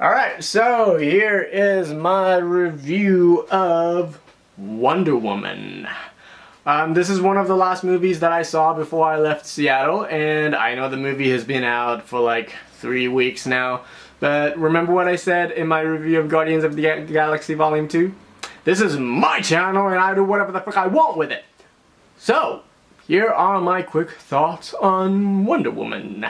Alright, so here is my review of Wonder Woman. This is one of the last movies that I saw before I left Seattle, and I know the movie has been out for like 3 weeks now, but remember what I said in my review of Guardians of the Galaxy Volume 2? This is my channel and I do whatever the fuck I want with it. So, here are my quick thoughts on Wonder Woman.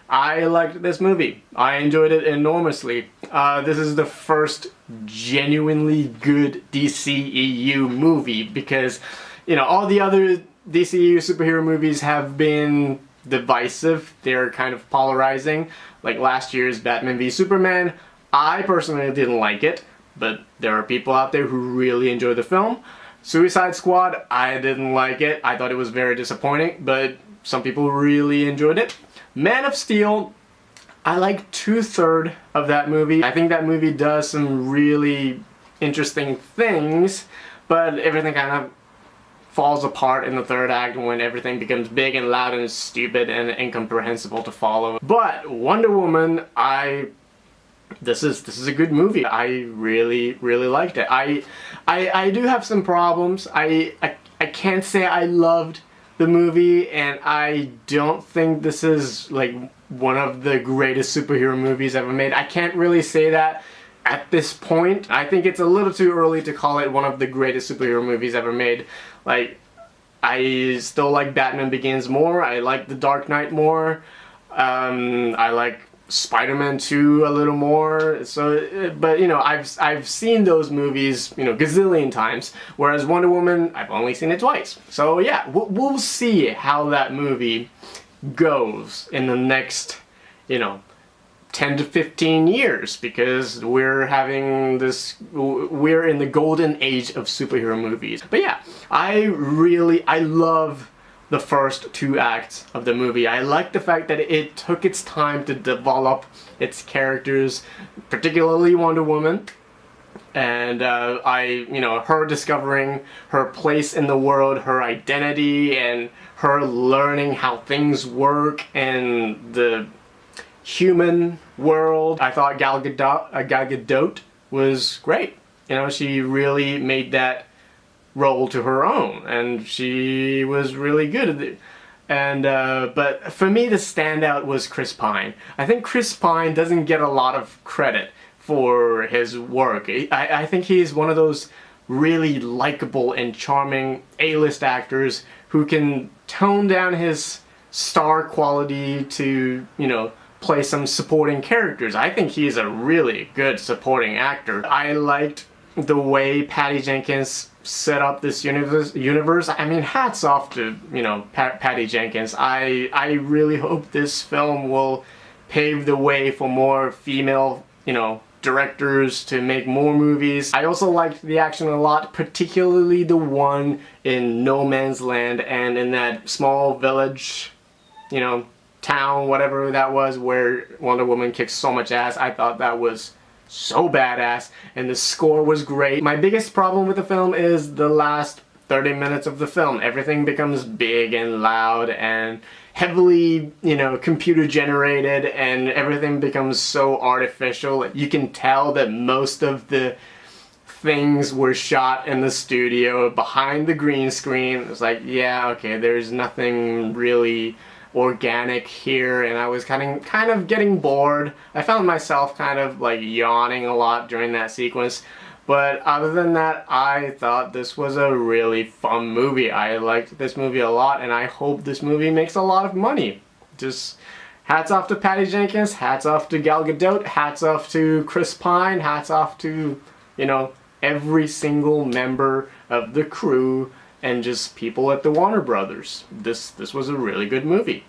I liked this movie. I enjoyed it enormously. This is the first genuinely good DCEU movie because, you know, all the other DCEU superhero movies have been divisive. They're kind of polarizing. Like last year's Batman v Superman. I personally didn't like it, but there are people out there who really enjoy the film. Suicide Squad, I didn't like it. I thought it was very disappointing, but some people really enjoyed it. Man of Steel, I like 2/3 of that movie. I think that movie does some really interesting things, but everything kind of falls apart in the third act when everything becomes big and loud and stupid and incomprehensible to follow. But Wonder Woman, this is a good movie. I really liked it. I do have some problems. I can't say I loved the movie, and I don't think this is like one of the greatest superhero movies ever made. I can't really say that at this point. I think it's a little too early to call it one of the greatest superhero movies ever made. Like, I still like Batman Begins more. I like The Dark Knight more. I like Spider-Man 2 a little more. So, but you know, I've seen those movies, you know, gazillion times. Whereas Wonder Woman, I've only seen it twice. So yeah, we'll see how that movie goes in the next, you know, 10 to 15 years, because we're in the golden age of superhero movies. But yeah, I love the first 2 acts of the movie. I like the fact that it took its time to develop its characters, particularly Wonder Woman. And you know, her discovering her place in the world, her identity, and her learning how things work in the human world. I thought Gal Gadot was great. You know, she really made that role to her own, and she was really good at it. And but for me, the standout was Chris Pine. I think Chris Pine doesn't get a lot of credit for his work. I think he's one of those really likable and charming A-list actors who can tone down his star quality to, you know, play some supporting characters. I think he's a really good supporting actor. I liked the way Patty Jenkins set up this universe. I mean, hats off to, you know, Patty Jenkins. I really hope this film will pave the way for more female, you know, directors to make more movies. I also liked the action a lot, particularly the one in No Man's Land and in that small village, you know, town, whatever that was, where Wonder Woman kicks so much ass. I thought that was so badass, and the score was great. My biggest problem with the film is the last 30 minutes of the film. Everything becomes big and loud and heavily, you know, computer generated, and everything becomes so artificial. You can tell that most of the things were shot in the studio behind the green screen. It's like, yeah, okay, there's nothing really organic here, and I was kind of getting bored. I found myself kind of like yawning a lot during that sequence, but other than that, I thought this was a really fun movie. I liked this movie a lot, and I hope this movie makes a lot of money. Just hats off to Patty Jenkins, hats off to Gal Gadot, hats off to Chris Pine, hats off to, you know, every single member of the crew and just people at the Warner Brothers. This was a really good movie.